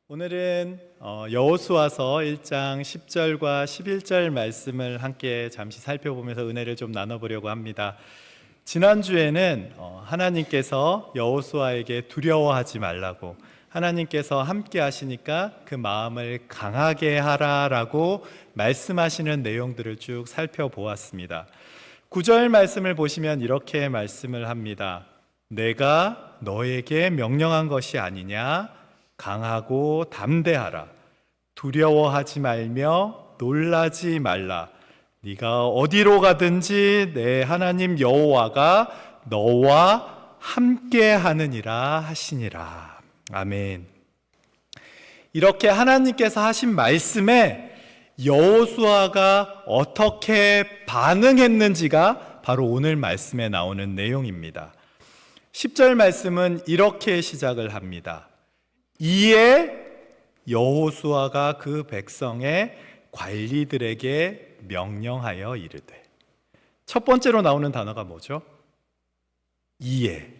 오늘은 여호수아서 1장 10절과 11절 말씀을 함께 잠시 살펴보면서 은혜를 좀 나눠보려고 합니다. 지난주에는 하나님께서 여호수아에게 두려워하지 말라고, 하나님께서 함께 하시니까 그 마음을 강하게 하라라고 말씀하시는 내용들을 쭉 살펴보았습니다. 9절 말씀을 보시면 이렇게 말씀을 합니다. 내가 너에게 명령한 것이 아니냐? 강하고 담대하라. 두려워하지 말며 놀라지 말라. 네가 어디로 가든지 내 하나님 여호와가 너와 함께 하느니라 하시니라. 아멘. 이렇게 하나님께서 하신 말씀에 여호수아가 어떻게 반응했는지가 바로 오늘 말씀에 나오는 내용입니다. 10절 말씀은 이렇게 시작을 합니다. 이에 여호수아가 그 백성의 관리들에게 명령하여 이르되. 첫 번째로 나오는 단어가 뭐죠? 이에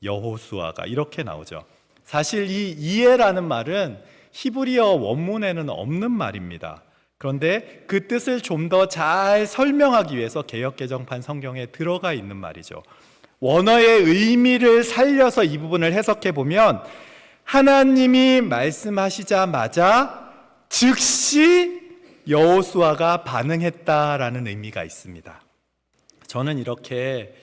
여호수아가 이렇게 나오죠. 사실 이 이에라는 말은 히브리어 원문에는 없는 말입니다. 그런데 그 뜻을 좀 더 잘 설명하기 위해서 개역개정판 성경에 들어가 있는 말이죠. 원어의 의미를 살려서 이 부분을 해석해 보면 하나님이 말씀하시자마자 즉시 여호수아가 반응했다라는 의미가 있습니다. 저는 이렇게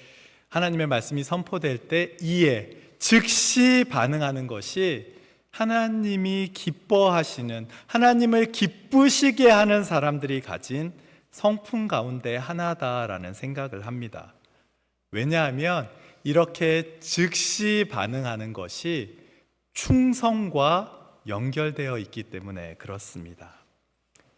하나님의 말씀이 선포될 때 이에 즉시 반응하는 것이 하나님이 기뻐하시는, 하나님을 기쁘시게 하는 사람들이 가진 성품 가운데 하나다라는 생각을 합니다. 왜냐하면 이렇게 즉시 반응하는 것이 충성과 연결되어 있기 때문에 그렇습니다.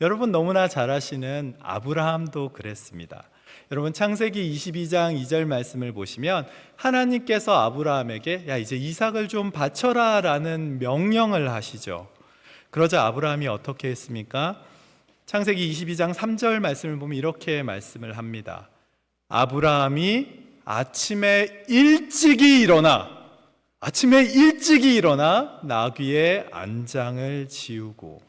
여러분 너무나 잘 아시는 아브라함도 그랬습니다. 여러분 창세기 22장 2절 말씀을 보시면 하나님께서 아브라함에게 야 이제 이삭을 좀 바쳐라 라는 명령을 하시죠. 그러자 아브라함이 어떻게 했습니까? 창세기 22장 3절 말씀을 보면 이렇게 말씀을 합니다. 아브라함이 아침에 일찍이 일어나 나귀의 안장을 지우고.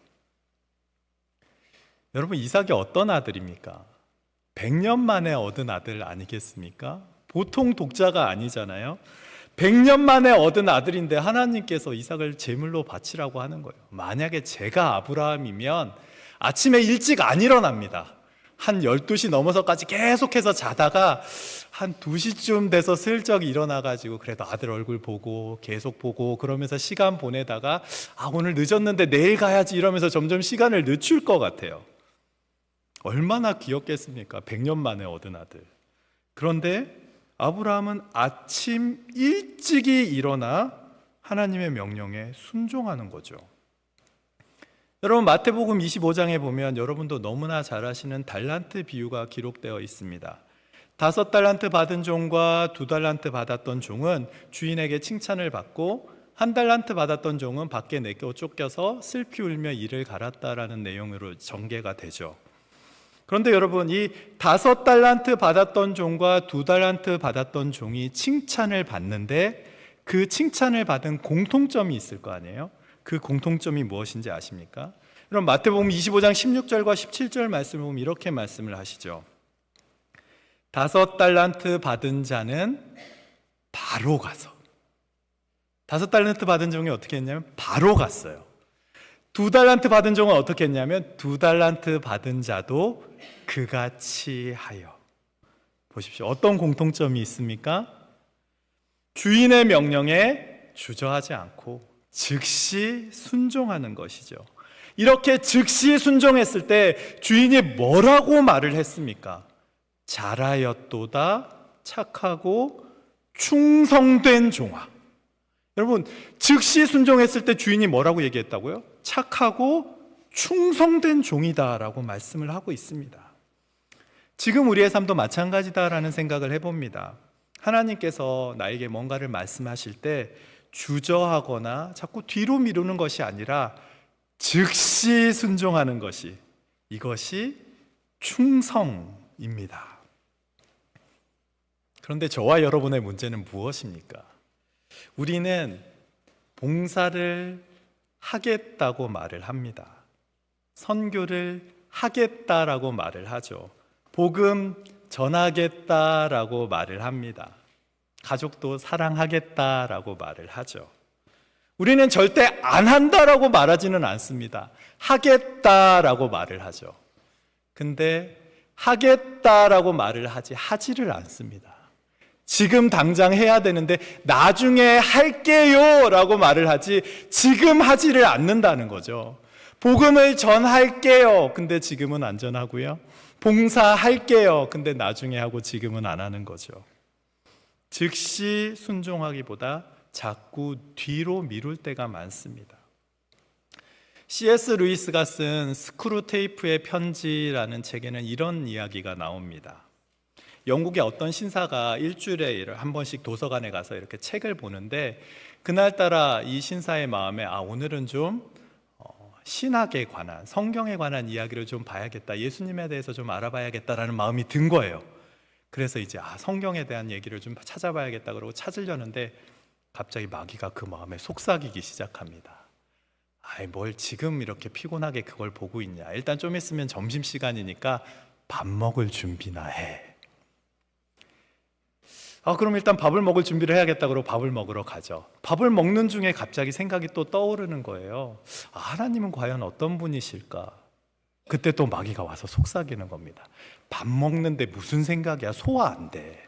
여러분 이삭이 어떤 아들입니까? 100년 만에 얻은 아들 아니겠습니까? 보통 독자가 아니잖아요. 100년 만에 얻은 아들인데 하나님께서 이삭을 제물로 바치라고 하는 거예요. 만약에 제가 아브라함이면 아침에 일찍 안 일어납니다. 한 12시 넘어서까지 계속해서 자다가 한 2시쯤 돼서 슬쩍 일어나가지고 그래도 아들 얼굴 보고 계속 보고 그러면서 시간 보내다가 오늘 늦었는데 내일 가야지 이러면서 점점 시간을 늦출 것 같아요. 얼마나 귀엽겠습니까? 100년 만에 얻은 아들. 그런데 아브라함은 아침 일찍이 일어나 하나님의 명령에 순종하는 거죠. 여러분 마태복음 25장에 보면 여러분도 너무나 잘 아시는 달란트 비유가 기록되어 있습니다. 5달란트 받은 종과 2달란트 받았던 종은 주인에게 칭찬을 받고 1달란트 받았던 종은 밖에 내겨 쫓겨서 슬피 울며 이를 갈았다라는 내용으로 전개가 되죠. 그런데 여러분 이 5달란트 받았던 종과 2달란트 받았던 종이 칭찬을 받는데 그 칭찬을 받은 공통점이 있을 거 아니에요? 그 공통점이 무엇인지 아십니까? 그럼 마태복음 25장 16절과 17절 말씀을 보면 이렇게 말씀을 하시죠. 5달란트 받은 자는 바로 가서. 5달란트 받은 종이 어떻게 했냐면 바로 갔어요. 2달란트 받은 종은 어떻게 했냐면 2달란트 받은 자도 그같이 하여. 보십시오. 어떤 공통점이 있습니까? 주인의 명령에 주저하지 않고 즉시 순종하는 것이죠. 이렇게 즉시 순종했을 때 주인이 뭐라고 말을 했습니까? 잘하였도다 착하고 충성된 종아. 여러분 즉시 순종했을 때 주인이 뭐라고 얘기했다고요? 착하고 충성된 종이다 라고 말씀을 하고 있습니다. 지금 우리의 삶도 마찬가지다라는 생각을 해봅니다. 하나님께서 나에게 뭔가를 말씀하실 때 주저하거나 자꾸 뒤로 미루는 것이 아니라 즉시 순종하는 것이, 이것이 충성입니다. 그런데 저와 여러분의 문제는 무엇입니까? 우리는 봉사를 하겠다고 말을 합니다. 선교를 하겠다라고 말을 하죠. 복음 전하겠다라고 말을 합니다. 가족도 사랑하겠다라고 말을 하죠. 우리는 절대 안 한다라고 말하지는 않습니다. 하겠다라고 말을 하죠. 근데 하겠다라고 말을 하지를 않습니다. 지금 당장 해야 되는데 나중에 할게요 라고 말을 하지 지금 하지를 않는다는 거죠. 복음을 전할게요. 근데 지금은 안 전하고요. 봉사할게요. 근데 나중에 하고 지금은 안 하는 거죠. 즉시 순종하기보다 자꾸 뒤로 미룰 때가 많습니다. C.S. 루이스가 쓴 스크루테이프의 편지라는 책에는 이런 이야기가 나옵니다. 영국의 어떤 신사가 일주일에 한 번씩 도서관에 가서 이렇게 책을 보는데 그날따라 이 신사의 마음에 오늘은 좀 신학에 관한, 성경에 관한 이야기를 좀 봐야겠다, 예수님에 대해서 좀 알아봐야겠다라는 마음이 든 거예요. 그래서 이제 성경에 대한 얘기를 좀 찾아봐야겠다 그러고 찾으려는데 갑자기 마귀가 그 마음에 속삭이기 시작합니다. 뭘 지금 이렇게 피곤하게 그걸 보고 있냐, 일단 좀 있으면 점심시간이니까 밥 먹을 준비나 해. 그럼 일단 밥을 먹을 준비를 해야겠다 그러고 밥을 먹으러 가죠. 밥을 먹는 중에 갑자기 생각이 또 떠오르는 거예요. 하나님은 과연 어떤 분이실까? 그때 또 마귀가 와서 속삭이는 겁니다. 밥 먹는데 무슨 생각이야? 소화 안 돼.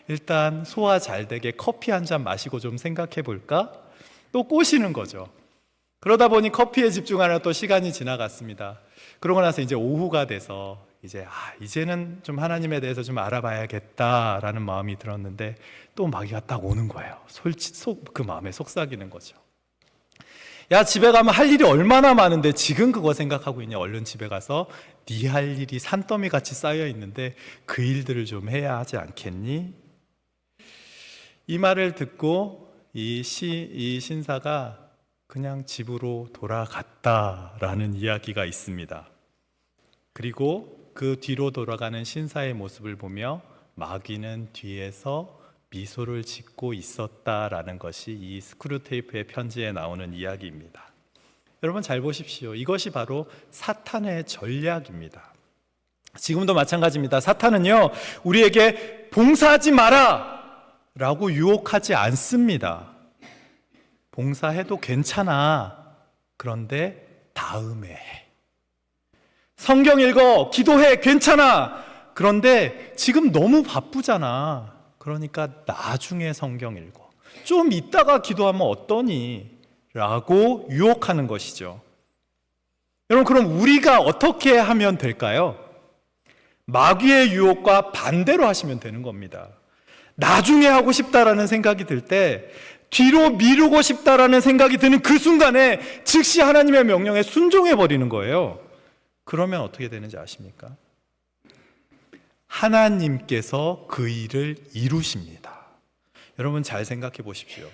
일단 소화 잘 되게 커피 한 잔 마시고 좀 생각해 볼까? 또 꼬시는 거죠. 그러다 보니 커피에 집중하느라 또 시간이 지나갔습니다. 그러고 나서 이제 오후가 돼서 이제는 좀 하나님에 대해서 좀 알아봐야겠다라는 마음이 들었는데 또 마귀가 딱 오는 거예요. 그 마음에 속삭이는 거죠. 야, 집에 가면 할 일이 얼마나 많은데 지금 그거 생각하고 있냐? 얼른 집에 가서 네 할 일이 산더미 같이 쌓여 있는데 그 일들을 좀 해야 하지 않겠니? 이 말을 듣고 이 신사가 그냥 집으로 돌아갔다라는 이야기가 있습니다. 그리고 그 뒤로 돌아가는 신사의 모습을 보며 마귀는 뒤에서 미소를 짓고 있었다라는 것이 이 스크루테이프의 편지에 나오는 이야기입니다. 여러분 잘 보십시오. 이것이 바로 사탄의 전략입니다. 지금도 마찬가지입니다. 사탄은요, 우리에게 봉사하지 마라 라고 유혹하지 않습니다. 봉사해도 괜찮아. 그런데 다음에 해. 성경 읽어, 기도해, 괜찮아. 그런데 지금 너무 바쁘잖아. 그러니까 나중에 성경 읽어. 좀 이따가 기도하면 어떠니? 라고 유혹하는 것이죠. 여러분, 그럼 우리가 어떻게 하면 될까요? 마귀의 유혹과 반대로 하시면 되는 겁니다. 나중에 하고 싶다라는 생각이 들 때, 뒤로 미루고 싶다라는 생각이 드는 그 순간에 즉시 하나님의 명령에 순종해 버리는 거예요. 그러면 어떻게 되는지 아십니까? 하나님께서 그 일을 이루십니다. 여러분 잘 생각해 보십시오.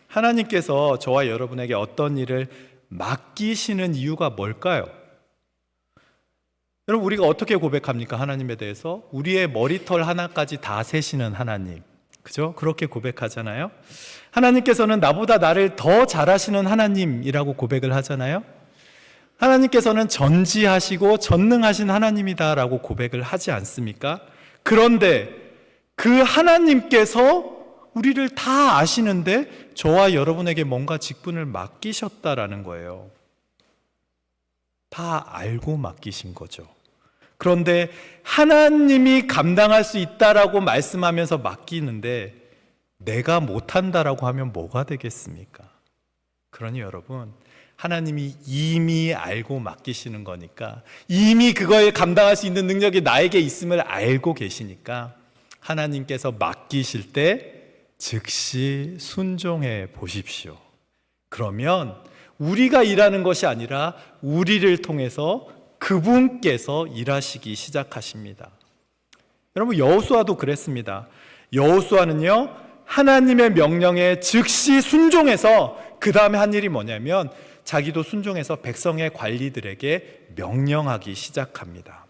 하나님께서 저와 여러분에게 어떤 일을 맡기시는 이유가 뭘까요? 여러분 우리가 어떻게 고백합니까? 하나님에 대해서 우리의 머리털 하나까지 다 세시는 하나님, 그죠? 그렇게 고백하잖아요. 하나님께서는 나보다 나를 더 잘하시는 하나님이라고 고백을 하잖아요. 하나님께서는 전지하시고 전능하신 하나님이다라고 고백을 하지 않습니까? 그런데 그 하나님께서 우리를 다 아시는데 저와 여러분에게 뭔가 직분을 맡기셨다라는 거예요. 다 알고 맡기신 거죠. 그런데 하나님이 감당할 수 있다라고 말씀하면서 맡기는데 내가 못한다라고 하면 뭐가 되겠습니까? 그러니 여러분, 하나님이 이미 알고 맡기시는 거니까, 이미 그거에 감당할 수 있는 능력이 나에게 있음을 알고 계시니까 하나님께서 맡기실 때 즉시 순종해 보십시오. 그러면 우리가 일하는 것이 아니라 우리를 통해서 그분께서 일하시기 시작하십니다. 여러분 여호수아도 그랬습니다. 여호수아는요, 하나님의 명령에 즉시 순종해서 그 다음에 한 일이 뭐냐면 자기도 순종해서 백성의 관리들에게 명령하기 시작합니다.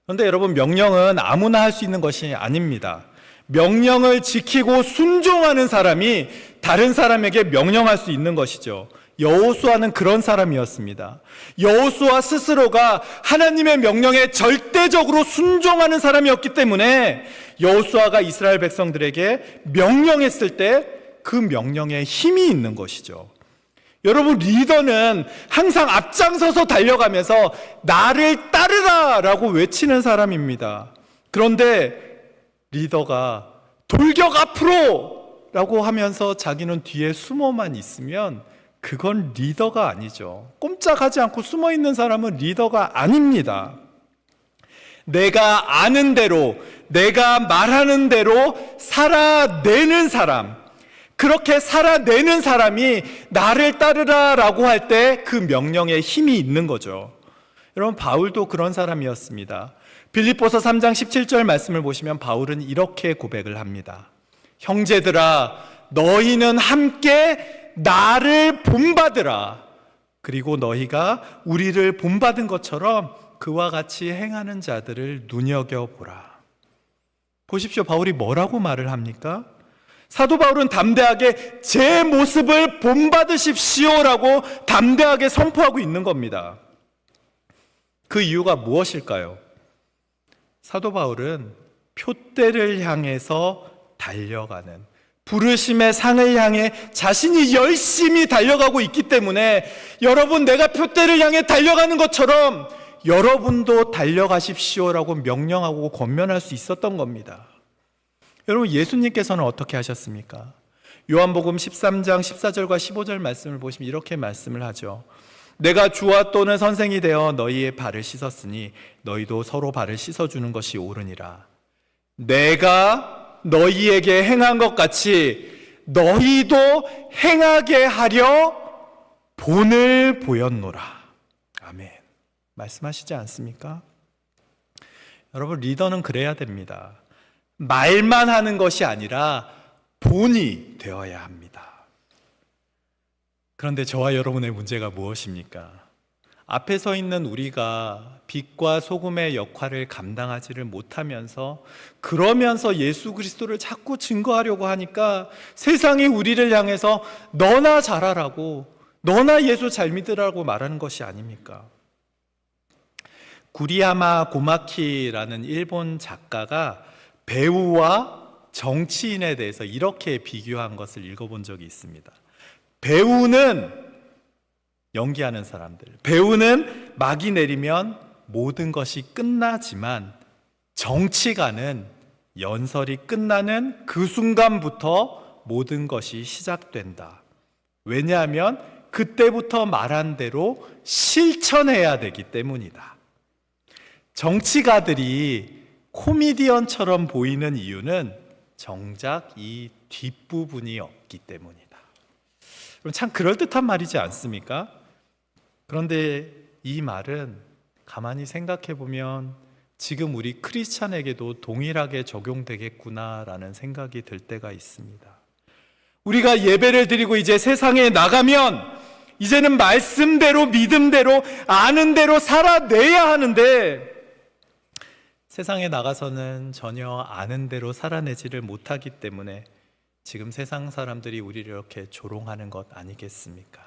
그런데 여러분 명령은 아무나 할 수 있는 것이 아닙니다. 명령을 지키고 순종하는 사람이 다른 사람에게 명령할 수 있는 것이죠. 여호수아는 그런 사람이었습니다. 여호수아 스스로가 하나님의 명령에 절대적으로 순종하는 사람이었기 때문에 여호수아가 이스라엘 백성들에게 명령했을 때 그 명령에 힘이 있는 것이죠. 여러분, 리더는 항상 앞장서서 달려가면서 나를 따르라 라고 외치는 사람입니다. 그런데 리더가 돌격 앞으로 라고 하면서 자기는 뒤에 숨어만 있으면 그건 리더가 아니죠. 꼼짝하지 않고 숨어 있는 사람은 리더가 아닙니다. 내가 아는 대로, 내가 말하는 대로 살아내는 사람, 그렇게 살아내는 사람이 나를 따르라 라고 할 때 그 명령에 힘이 있는 거죠. 여러분, 바울도 그런 사람이었습니다. 빌립보서 3장 17절 말씀을 보시면 바울은 이렇게 고백을 합니다. 형제들아, 너희는 함께 나를 본받으라. 그리고 너희가 우리를 본받은 것처럼 그와 같이 행하는 자들을 눈여겨보라. 보십시오, 바울이 뭐라고 말을 합니까? 사도 바울은 담대하게 제 모습을 본받으십시오라고 담대하게 선포하고 있는 겁니다. 그 이유가 무엇일까요? 사도 바울은 표대를 향해서 달려가는, 부르심의 상을 향해 자신이 열심히 달려가고 있기 때문에 여러분, 내가 표대를 향해 달려가는 것처럼 여러분도 달려가십시오라고 명령하고 권면할 수 있었던 겁니다. 여러분, 예수님께서는 어떻게 하셨습니까? 요한복음 13장 14절과 15절 말씀을 보시면 이렇게 말씀을 하죠. 내가 주와 또는 선생이 되어 너희의 발을 씻었으니 너희도 서로 발을 씻어주는 것이 옳으니라. 내가 너희에게 행한 것 같이 너희도 행하게 하려 본을 보였노라. 아멘. 말씀하시지 않습니까? 여러분, 리더는 그래야 됩니다. 말만 하는 것이 아니라 본이 되어야 합니다. 그런데 저와 여러분의 문제가 무엇입니까? 앞에 서 있는 우리가 빛과 소금의 역할을 감당하지를 못하면서, 그러면서 예수 그리스도를 자꾸 증거하려고 하니까 세상이 우리를 향해서 너나 잘하라고, 너나 예수 잘 믿으라고 말하는 것이 아닙니까? 구리야마 고마키라는 일본 작가가 배우와 정치인에 대해서 이렇게 비교한 것을 읽어본 적이 있습니다. 배우는 연기하는 사람들, 배우는 막이 내리면 모든 것이 끝나지만 정치가는 연설이 끝나는 그 순간부터 모든 것이 시작된다. 왜냐하면 그때부터 말한 대로 실천해야 되기 때문이다. 정치가들이 코미디언처럼 보이는 이유는 정작 이 뒷부분이 없기 때문이다. 참 그럴듯한 말이지 않습니까? 그런데 이 말은 가만히 생각해 보면 지금 우리 크리스찬에게도 동일하게 적용되겠구나라는 생각이 들 때가 있습니다. 우리가 예배를 드리고 이제 세상에 나가면 이제는 말씀대로, 믿음대로, 아는 대로 살아내야 하는데, 세상에 나가서는 전혀 아는 대로 살아내지를 못하기 때문에 지금 세상 사람들이 우리를 이렇게 조롱하는 것 아니겠습니까?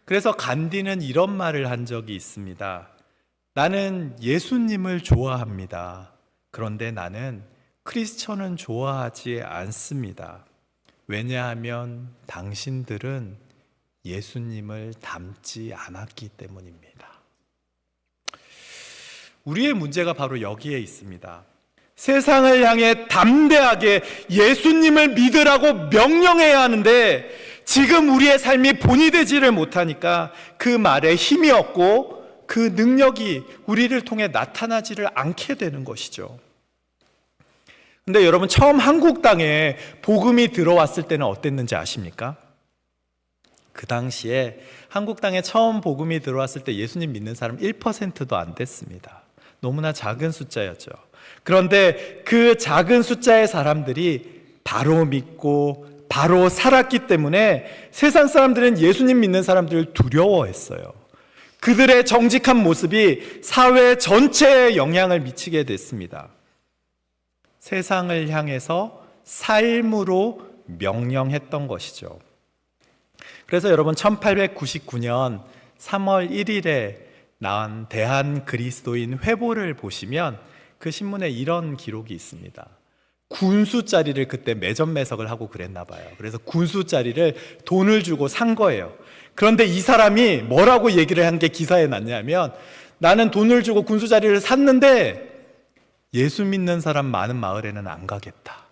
그래서 간디는 이런 말을 한 적이 있습니다. 나는 예수님을 좋아합니다. 그런데 나는 크리스천은 좋아하지 않습니다. 왜냐하면 당신들은 예수님을 닮지 않았기 때문입니다. 우리의 문제가 바로 여기에 있습니다. 세상을 향해 담대하게 예수님을 믿으라고 명령해야 하는데 지금 우리의 삶이 본이 되지를 못하니까 그 말에 힘이 없고 그 능력이 우리를 통해 나타나지를 않게 되는 것이죠. 근데 여러분, 처음 한국 땅에 복음이 들어왔을 때는 어땠는지 아십니까? 그 당시에 한국 땅에 처음 복음이 들어왔을 때 예수님 믿는 사람 1%도 안 됐습니다. 너무나 작은 숫자였죠. 그런데 그 작은 숫자의 사람들이 바로 믿고 바로 살았기 때문에 세상 사람들은 예수님 믿는 사람들을 두려워했어요. 그들의 정직한 모습이 사회 전체에 영향을 미치게 됐습니다. 세상을 향해서 삶으로 명령했던 것이죠. 그래서 여러분 1899년 3월 1일에 나온 대한 그리스도인 회보를 보시면 그 신문에 이런 기록이 있습니다. 군수 자리를 그때 매점매석을 하고 그랬나 봐요. 그래서 군수 자리를 돈을 주고 산 거예요. 그런데 이 사람이 뭐라고 얘기를 한 게 기사에 났냐면, 나는 돈을 주고 군수 자리를 샀는데 예수 믿는 사람 많은 마을에는 안 가겠다,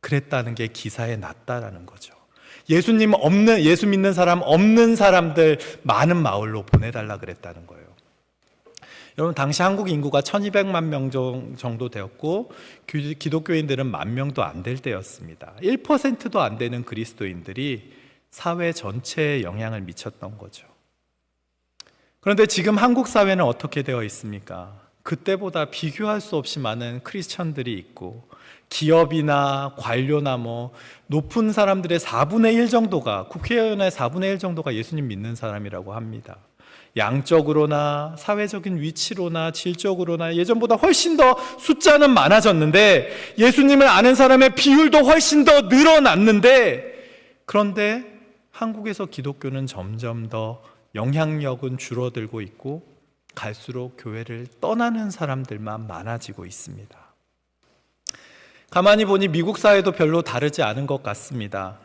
그랬다는 게 기사에 났다라는 거죠. 예수 믿는 사람 없는 사람들 많은 마을로 보내달라 그랬다는 거예요. 여러분, 당시 한국 인구가 1200만 명 정도 되었고 기독교인들은 10,000명도 안 될 때였습니다. 1%도 안 되는 그리스도인들이 사회 전체에 영향을 미쳤던 거죠. 그런데 지금 한국 사회는 어떻게 되어 있습니까? 그때보다 비교할 수 없이 많은 크리스천들이 있고, 기업이나 관료나 높은 사람들의 4분의 1 정도가, 국회의원의 4분의 1 정도가 예수님 믿는 사람이라고 합니다. 양적으로나 사회적인 위치로나 질적으로나 예전보다 훨씬 더 숫자는 많아졌는데, 예수님을 아는 사람의 비율도 훨씬 더 늘어났는데, 그런데 한국에서 기독교는 점점 더 영향력은 줄어들고 있고 갈수록 교회를 떠나는 사람들만 많아지고 있습니다. 가만히 보니 미국 사회도 별로 다르지 않은 것 같습니다.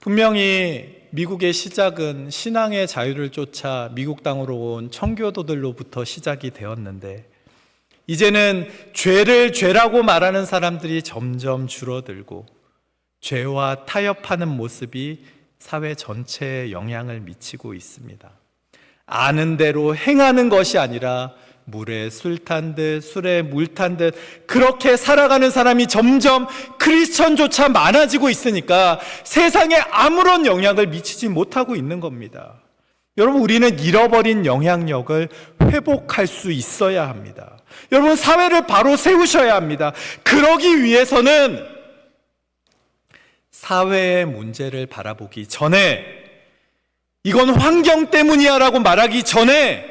분명히 미국의 시작은 신앙의 자유를 쫓아 미국 땅으로 온 청교도들로부터 시작이 되었는데, 이제는 죄를 죄라고 말하는 사람들이 점점 줄어들고 죄와 타협하는 모습이 사회 전체에 영향을 미치고 있습니다. 아는 대로 행하는 것이 아니라 물에 술 탄 듯 술에 물 탄 듯 그렇게 살아가는 사람이 점점 크리스천조차 많아지고 있으니까 세상에 아무런 영향을 미치지 못하고 있는 겁니다. 여러분, 우리는 잃어버린 영향력을 회복할 수 있어야 합니다. 여러분, 사회를 바로 세우셔야 합니다. 그러기 위해서는 사회의 문제를 바라보기 전에, 이건 환경 때문이야 라고 말하기 전에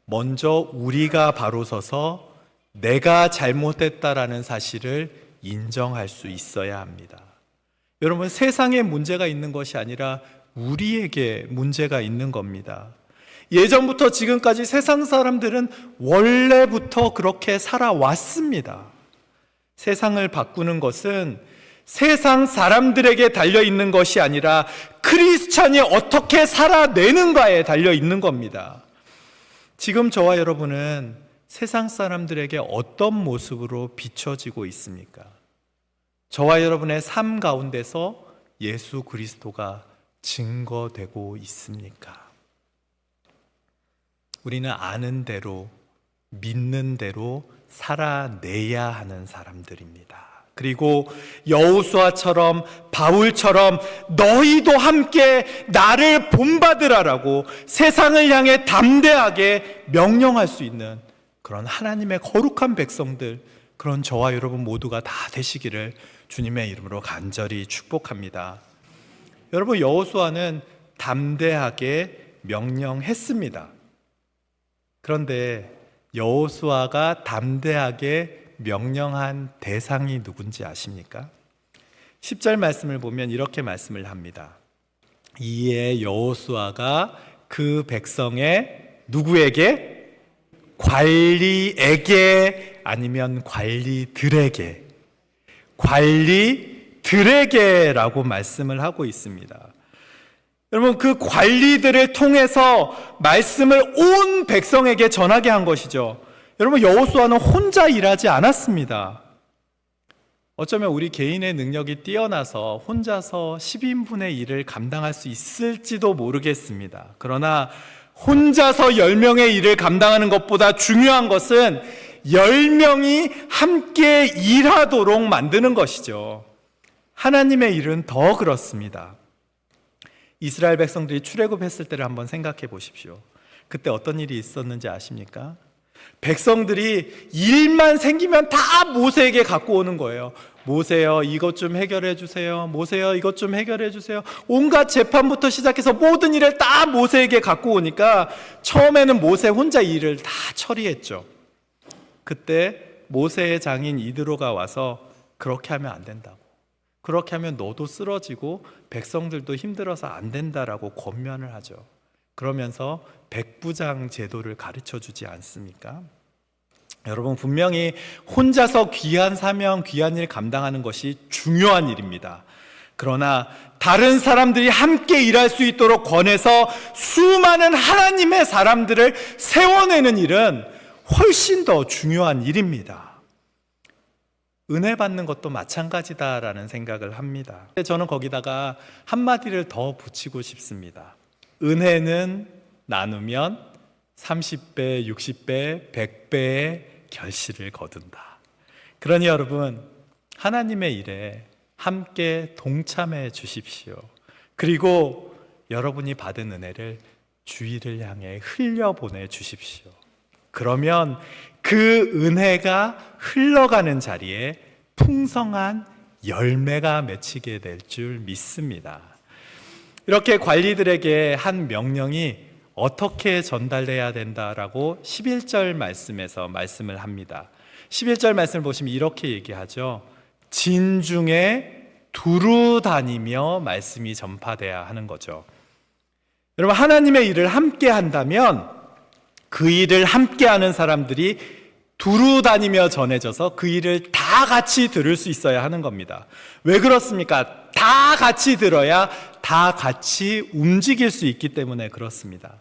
먼저 우리가 바로 서서 내가 잘못했다라는 사실을 인정할 수 있어야 합니다. 여러분, 세상에 문제가 있는 것이 아니라 우리에게 문제가 있는 겁니다. 예전부터 지금까지 세상 사람들은 원래부터 그렇게 살아왔습니다. 세상을 바꾸는 것은 세상 사람들에게 달려있는 것이 아니라 크리스찬이 어떻게 살아내는가에 달려있는 겁니다. 지금 저와 여러분은 세상 사람들에게 어떤 모습으로 비춰지고 있습니까? 저와 여러분의 삶 가운데서 예수 그리스도가 증거되고 있습니까? 우리는 아는 대로, 믿는 대로 살아내야 하는 사람들입니다. 그리고 여호수아처럼, 바울처럼 너희도 함께 나를 본받으라라고 세상을 향해 담대하게 명령할 수 있는 그런 하나님의 거룩한 백성들, 그런 저와 여러분 모두가 다 되시기를 주님의 이름으로 간절히 축복합니다. 여러분, 여호수아는 담대하게 명령했습니다. 그런데 여호수아가 담대하게 명령한 대상이 누군지 아십니까? 10절 말씀을 보면 이렇게 말씀을 합니다. 이에 여호수아가 그 백성의 누구에게? 관리에게 아니면 관리들에게라고 말씀을 하고 있습니다. 여러분, 그 관리들을 통해서 말씀을 온 백성에게 전하게 한 것이죠. 여러분, 여호수아는 혼자 일하지 않았습니다. 어쩌면 우리 개인의 능력이 뛰어나서 혼자서 10인분의 일을 감당할 수 있을지도 모르겠습니다. 그러나 혼자서 10명의 일을 감당하는 것보다 중요한 것은 10명이 함께 일하도록 만드는 것이죠. 하나님의 일은 더 그렇습니다. 이스라엘 백성들이 출애굽했을 때를 한번 생각해 보십시오. 그때 어떤 일이 있었는지 아십니까? 백성들이 일만 생기면 다 모세에게 갖고 오는 거예요. 모세요, 이것 좀 해결해 주세요. 모세요, 이것 좀 해결해 주세요. 온갖 재판부터 시작해서 모든 일을 다 모세에게 갖고 오니까 처음에는 모세 혼자 일을 다 처리했죠. 그때 모세의 장인 이드로가 와서 그렇게 하면 안 된다고. 그렇게 하면 너도 쓰러지고 백성들도 힘들어서 안 된다라고 권면을 하죠. 그러면서 백부장 제도를 가르쳐 주지 않습니까? 여러분, 분명히 혼자서 귀한 사명, 귀한 일 감당하는 것이 중요한 일입니다. 그러나 다른 사람들이 함께 일할 수 있도록 권해서 수많은 하나님의 사람들을 세워내는 일은 훨씬 더 중요한 일입니다. 은혜 받는 것도 마찬가지다라는 생각을 합니다. 저는 거기다가 한마디를 더 붙이고 싶습니다. 은혜는 나누면 30배, 60배, 100배의 결실을 거둔다. 그러니 여러분, 하나님의 일에 함께 동참해 주십시오. 그리고 여러분이 받은 은혜를 주위를 향해 흘려보내 주십시오. 그러면 그 은혜가 흘러가는 자리에 풍성한 열매가 맺히게 될 줄 믿습니다. 이렇게 관리들에게 한 명령이 어떻게 전달돼야 된다라고 11절 말씀에서 말씀을 합니다. 11절 말씀을 보시면 이렇게 얘기하죠. 진중에 두루 다니며 말씀이 전파돼야 하는 거죠. 여러분, 하나님의 일을 함께 한다면 그 일을 함께 하는 사람들이 두루 다니며 전해져서 그 일을 다 같이 들을 수 있어야 하는 겁니다. 왜 그렇습니까? 다 같이 들어야 다 같이 움직일 수 있기 때문에 그렇습니다.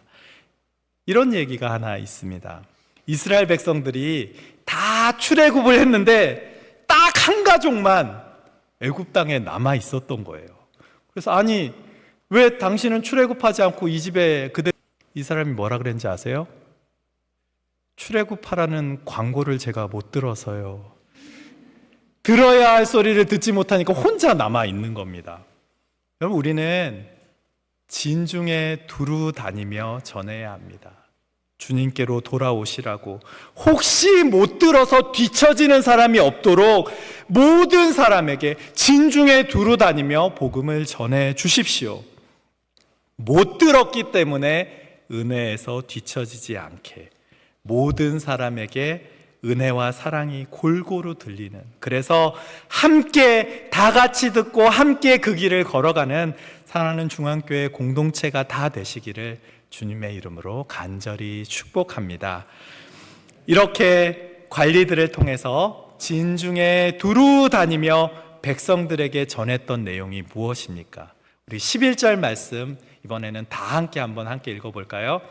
이런 얘기가 하나 있습니다. 이스라엘 백성들이 다 출애굽을 했는데 딱 한 가족만 애굽 땅에 남아 있었던 거예요. 그래서 아니, 왜 당신은 출애굽하지 않고 이 집에 그대, 이 사람이 뭐라 그랬는지 아세요? 출애굽하라는 광고를 제가 못 들어서요. 들어야 할 소리를 듣지 못하니까 혼자 남아 있는 겁니다. 여러분, 우리는 진중에 두루 다니며 전해야 합니다. 주님께로 돌아오시라고. 혹시 못 들어서 뒤처지는 사람이 없도록 모든 사람에게 진중에 두루 다니며 복음을 전해 주십시오. 못 들었기 때문에 은혜에서 뒤처지지 않게 모든 사람에게 은혜와 사랑이 골고루 들리는, 그래서 함께 다 같이 듣고 함께 그 길을 걸어가는 사랑하는 중앙교회 공동체가 다 되시기를 주님의 이름으로 간절히 축복합니다. 이렇게 관리들을 통해서 진중에 두루 다니며 백성들에게 전했던 내용이 무엇입니까? 우리 11절 말씀 이번에는 다 함께 읽어볼까요?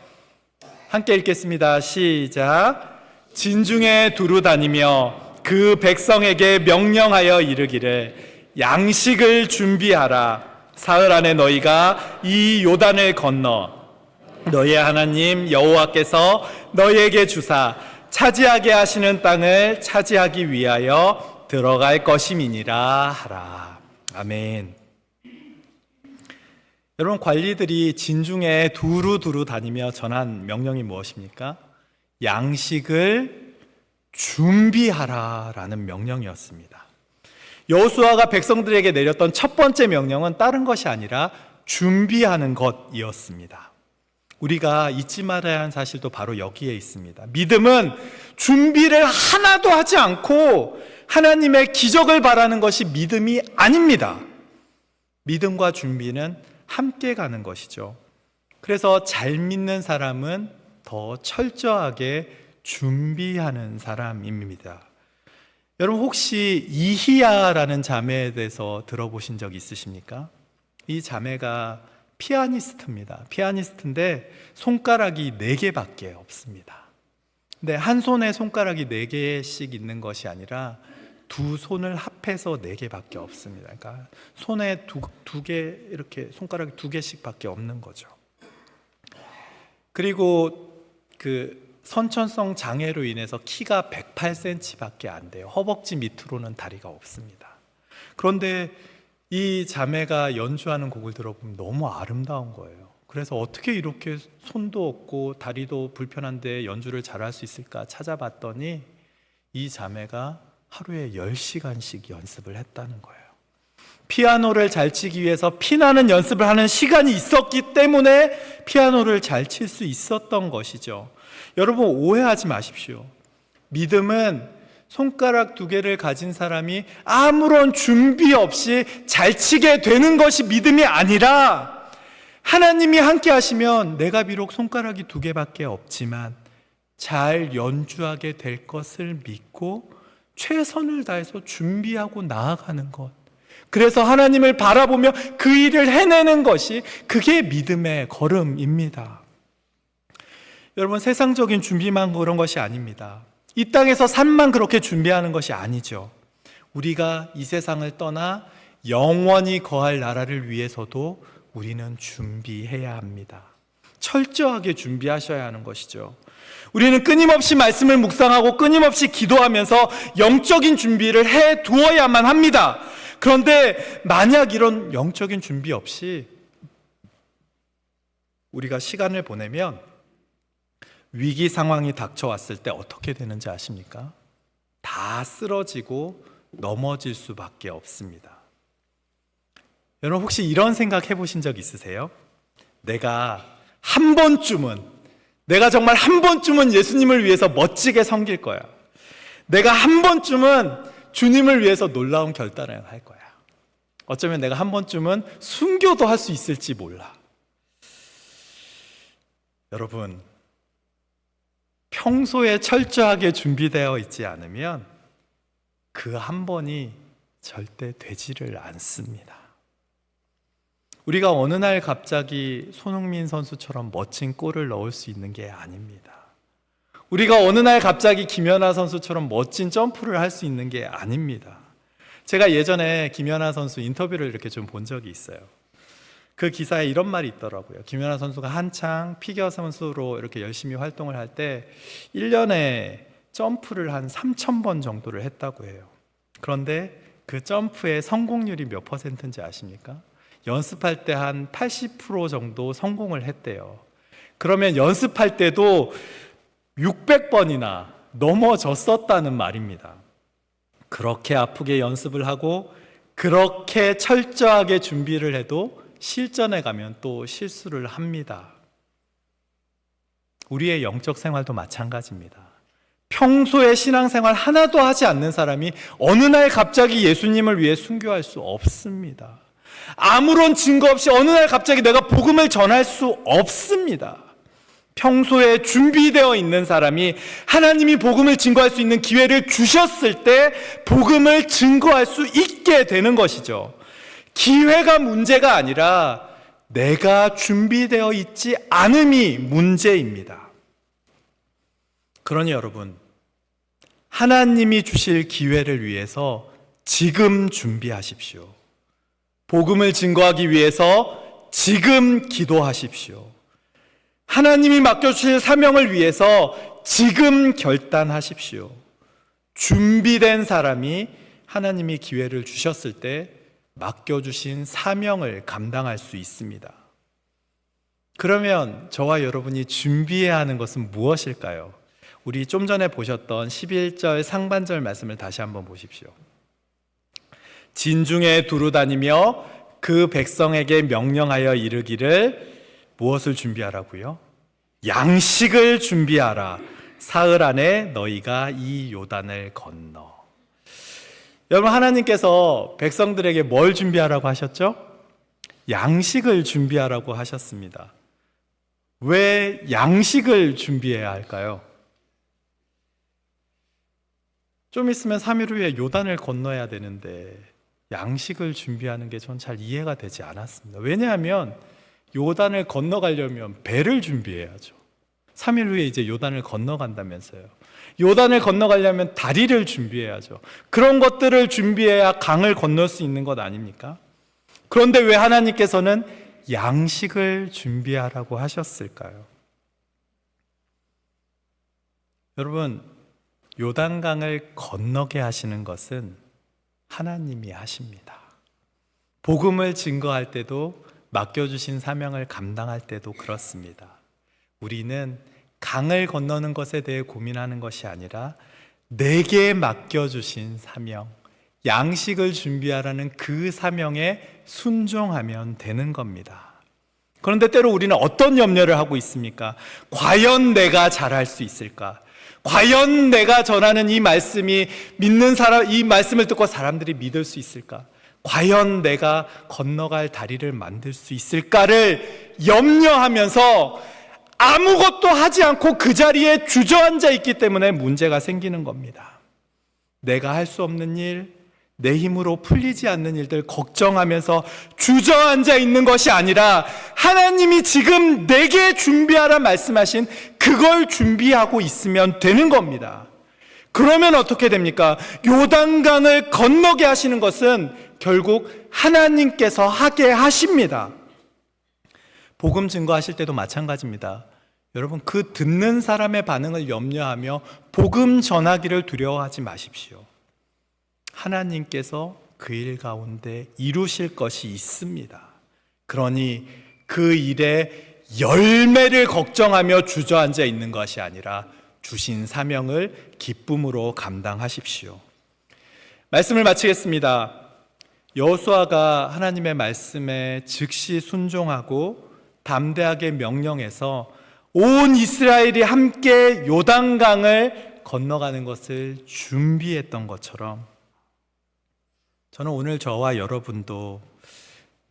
함께 읽겠습니다. 시작. 진중에 두루 다니며 그 백성에게 명령하여 이르기를 양식을 준비하라. 사흘 안에 너희가 이 요단을 건너 너희의 하나님 여호와께서 너희에게 주사 차지하게 하시는 땅을 차지하기 위하여 들어갈 것임이니라 하라. 아멘. 여러분, 관리들이 진중에 두루두루 다니며 전한 명령이 무엇입니까? 양식을 준비하라라는 명령이었습니다. 여호수아가 백성들에게 내렸던 첫 번째 명령은 다른 것이 아니라 준비하는 것이었습니다. 우리가 잊지 말아야 하는 사실도 바로 여기에 있습니다. 믿음은 준비를 하나도 하지 않고 하나님의 기적을 바라는 것이 믿음이 아닙니다. 믿음과 준비는 함께 가는 것이죠. 그래서 잘 믿는 사람은 더 철저하게 준비하는 사람입니다. 여러분, 혹시 이희야라는 자매에 대해서 들어보신 적 있으십니까? 이 자매가 피아니스트입니다. 피아니스트인데 손가락이 4개밖에 없습니다. 근데 한 손에 손가락이 4개씩 있는 것이 아니라 두 손을 합해서 4개밖에 없습니다. 그러니까 손에 두 개, 이렇게 손가락이 2개씩밖에 없는 거죠. 그리고 그 선천성 장애로 인해서 키가 108cm밖에 안 돼요. 허벅지 밑으로는 다리가 없습니다. 그런데 이 자매가 연주하는 곡을 들어보면 너무 아름다운 거예요. 그래서 어떻게 이렇게 손도 없고 다리도 불편한데 연주를 잘할 수 있을까 찾아봤더니 이 자매가 하루에 10시간씩 연습을 했다는 거예요. 피아노를 잘 치기 위해서 피나는 연습을 하는 시간이 있었기 때문에 피아노를 잘 칠 수 있었던 것이죠. 여러분, 오해하지 마십시오. 믿음은 손가락 2개를 가진 사람이 아무런 준비 없이 잘 치게 되는 것이 믿음이 아니라, 하나님이 함께 하시면 내가 비록 손가락이 2개밖에 없지만 잘 연주하게 될 것을 믿고 최선을 다해서 준비하고 나아가는 것, 그래서 하나님을 바라보며 그 일을 해내는 것이, 그게 믿음의 걸음입니다. 여러분, 세상적인 준비만 그런 것이 아닙니다. 이 땅에서 삶만 그렇게 준비하는 것이 아니죠. 우리가 이 세상을 떠나 영원히 거할 나라를 위해서도 우리는 준비해야 합니다. 철저하게 준비하셔야 하는 것이죠. 우리는 끊임없이 말씀을 묵상하고 끊임없이 기도하면서 영적인 준비를 해 두어야만 합니다. 그런데 만약 이런 영적인 준비 없이 우리가 시간을 보내면 위기 상황이 닥쳐왔을 때 어떻게 되는지 아십니까? 다 쓰러지고 넘어질 수밖에 없습니다. 여러분, 혹시 이런 생각 해보신 적 있으세요? 내가 정말 한 번쯤은 예수님을 위해서 멋지게 섬길 거야. 내가 한 번쯤은 주님을 위해서 놀라운 결단을 할 거야. 어쩌면 내가 한 번쯤은 순교도 할 수 있을지 몰라. 여러분, 평소에 철저하게 준비되어 있지 않으면 그 한 번이 절대 되지를 않습니다. 우리가 어느 날 갑자기 손흥민 선수처럼 멋진 골을 넣을 수 있는 게 아닙니다. 우리가 어느 날 갑자기 김연아 선수처럼 멋진 점프를 할 수 있는 게 아닙니다. 제가 예전에 김연아 선수 인터뷰를 이렇게 좀 본 적이 있어요. 그 기사에 이런 말이 있더라고요. 김연아 선수가 한창 피겨 선수로 이렇게 열심히 활동을 할 때 1년에 점프를 한 3,000번 정도를 했다고 해요. 그런데 그 점프의 성공률이 몇 %인지 아십니까? 연습할 때 한 80% 정도 성공을 했대요. 그러면 연습할 때도 600번이나 넘어졌었다는 말입니다. 그렇게 아프게 연습을 하고 그렇게 철저하게 준비를 해도 실전에 가면 또 실수를 합니다. 우리의 영적 생활도 마찬가지입니다. 평소에 신앙생활 하나도 하지 않는 사람이 어느 날 갑자기 예수님을 위해 순교할 수 없습니다. 아무런 증거 없이 어느 날 갑자기 내가 복음을 전할 수 없습니다. 평소에 준비되어 있는 사람이 하나님이 복음을 증거할 수 있는 기회를 주셨을 때 복음을 증거할 수 있게 되는 것이죠. 기회가 문제가 아니라 내가 준비되어 있지 않음이 문제입니다. 그러니 여러분, 하나님이 주실 기회를 위해서 지금 준비하십시오. 복음을 증거하기 위해서 지금 기도하십시오. 하나님이 맡겨주실 사명을 위해서 지금 결단하십시오. 준비된 사람이 하나님이 기회를 주셨을 때 맡겨주신 사명을 감당할 수 있습니다. 그러면 저와 여러분이 준비해야 하는 것은 무엇일까요? 우리 좀 전에 보셨던 11절 상반절 말씀을 다시 한번 보십시오. 진중에 두루 다니며 그 백성에게 명령하여 이르기를 무엇을 준비하라고요? 양식을 준비하라. 사흘 안에 너희가 이 요단을 건너. 여러분, 하나님께서 백성들에게 뭘 준비하라고 하셨죠? 양식을 준비하라고 하셨습니다. 왜 양식을 준비해야 할까요? 좀 있으면 3일 후에 요단을 건너야 되는데 양식을 준비하는 게 전 잘 이해가 되지 않았습니다. 왜냐하면 요단을 건너가려면 배를 준비해야죠. 3일 후에 이제 요단을 건너간다면서요. 요단을 건너가려면 다리를 준비해야죠. 그런 것들을 준비해야 강을 건널 수 있는 것 아닙니까? 그런데 왜 하나님께서는 양식을 준비하라고 하셨을까요? 여러분, 요단강을 건너게 하시는 것은 하나님이 하십니다. 복음을 증거할 때도, 맡겨주신 사명을 감당할 때도 그렇습니다. 우리는 강을 건너는 것에 대해 고민하는 것이 아니라 내게 맡겨주신 사명, 양식을 준비하라는 그 사명에 순종하면 되는 겁니다. 그런데 때로 우리는 어떤 염려를 하고 있습니까? 과연 내가 잘할 수 있을까? 과연 내가 전하는 이 말씀이 믿는 사람, 이 말씀을 듣고 사람들이 믿을 수 있을까? 과연 내가 건너갈 다리를 만들 수 있을까를 염려하면서 아무것도 하지 않고 그 자리에 주저앉아 있기 때문에 문제가 생기는 겁니다. 내가 할 수 없는 일, 내 힘으로 풀리지 않는 일들 걱정하면서 주저앉아 있는 것이 아니라 하나님이 지금 내게 준비하라 말씀하신 그걸 준비하고 있으면 되는 겁니다. 그러면 어떻게 됩니까? 요단강을 건너게 하시는 것은 결국 하나님께서 하게 하십니다. 복음 증거하실 때도 마찬가지입니다. 여러분, 그 듣는 사람의 반응을 염려하며 복음 전하기를 두려워하지 마십시오. 하나님께서 그 일 가운데 이루실 것이 있습니다. 그러니 그 일의 열매를 걱정하며 주저앉아 있는 것이 아니라 주신 사명을 기쁨으로 감당하십시오. 말씀을 마치겠습니다. 여호수아가 하나님의 말씀에 즉시 순종하고 담대하게 명령해서 온 이스라엘이 함께 요단강을 건너가는 것을 준비했던 것처럼 저는 오늘 저와 여러분도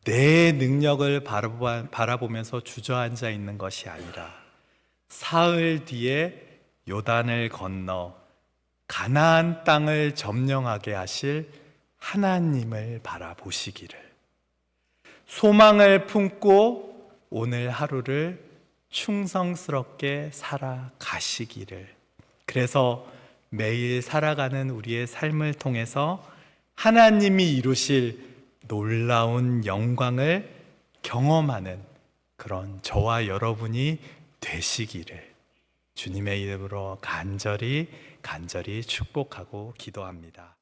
내 능력을 바라보면서 주저앉아 있는 것이 아니라 사흘 뒤에 요단을 건너 가나안 땅을 점령하게 하실 하나님을 바라보시기를, 소망을 품고 오늘 하루를 충성스럽게 살아가시기를, 그래서 매일 살아가는 우리의 삶을 통해서 하나님이 이루실 놀라운 영광을 경험하는 그런 저와 여러분이 되시기를 주님의 이름으로 간절히 축복하고 기도합니다.